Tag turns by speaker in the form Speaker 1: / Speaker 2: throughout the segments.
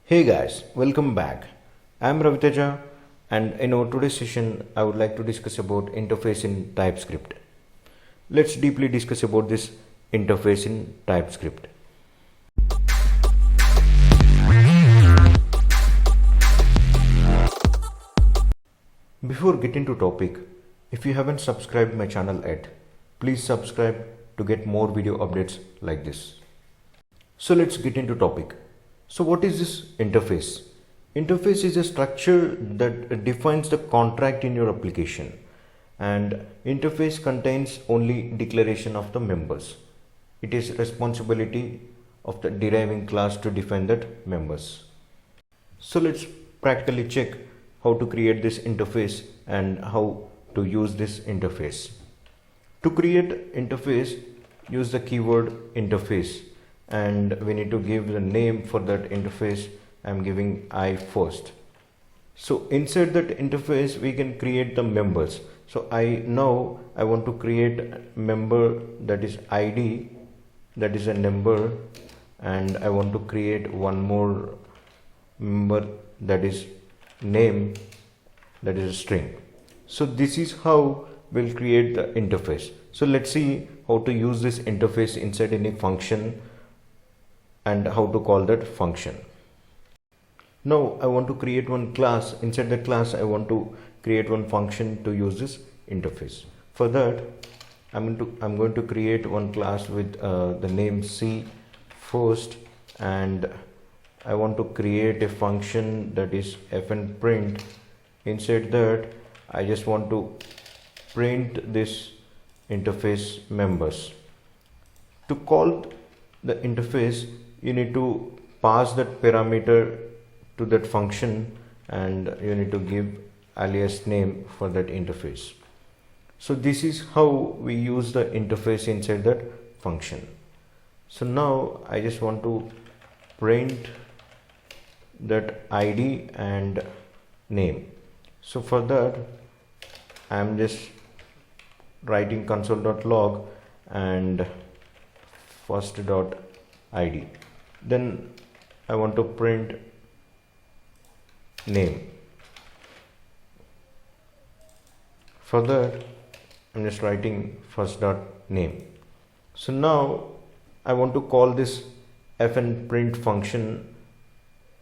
Speaker 1: Hey guys, welcome back. I'm Raviteja, and in our today's session I would like to discuss about interface in TypeScript. Let's deeply discuss about this interface in TypeScript. Before getting to topic, if you haven't subscribed my channel yet, please subscribe to get more video updates like this. So let's get into topic. So what is this interface? Interface is a structure that defines the contract in your application, and interface contains only declaration of the members. It is responsibility of the deriving class to define that members. So let's practically check how to create this interface and how to use this interface. To create interface, use the keyword interface, and we need to give the name for that interface. I'm giving I first. So inside that interface we can create the members. So I want to create a member that is ID, that is a number, and I want to create one more member that is name, that is a string. So this is how we'll create the interface. So let's see how to use this interface inside any function and how to call that function. Now I want to create one class. Inside the class I want to create one function to use this interface. For that I'm going to create one class with the name C first, and I want to create a function that is fnprint. Inside that I just want to print this interface members. To call the interface, you need to pass that parameter to that function, and you need to give alias name for that interface. So this is how we use the interface inside that function. So now I just want to print that ID and name. So for that I'm just writing console.log and first.id. Then I want to print name. For that I'm just writing first.name. So now I want to call this fnprint function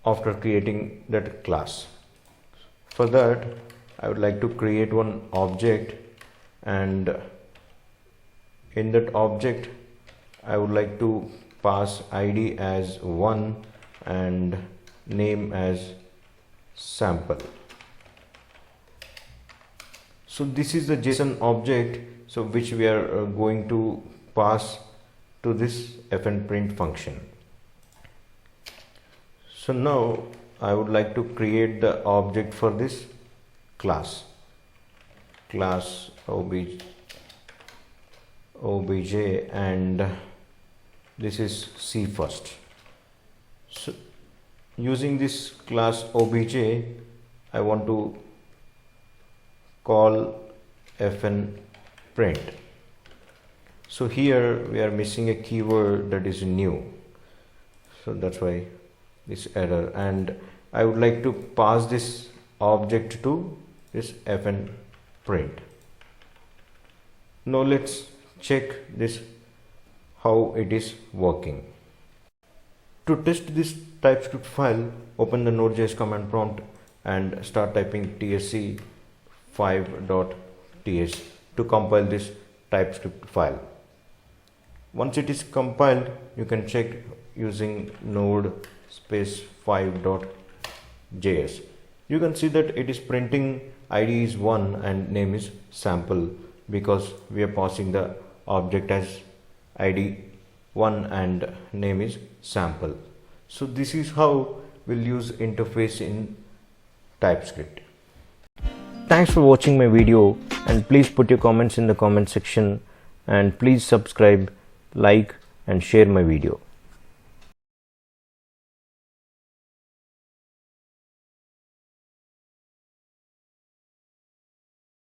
Speaker 1: after creating that class. For that I would like to create one object, and in that object I would like to pass ID as 1 and name as sample. So this is the JSON object, so which we are going to pass to this fnprint function. So now I would like to create the object for this class obj, and this is C first. So using this class obj I want to call fnprint. So here we are missing a keyword, that is new, so that's why this error, and I would like to pass this object to this fnprint. Now let's check this how it is working. To test this TypeScript file, open the Node.js command prompt and start typing tsc5.ts to compile this TypeScript file. Once it is compiled, you can check using node space 5.js. You can see that it is printing ID is 1 and name is sample, because we are passing the object as ID 1 and name is sample. So this is how we'll use interface in TypeScript. Thanks for watching my video, and please put your comments in the comment section, and please subscribe, like and share my video.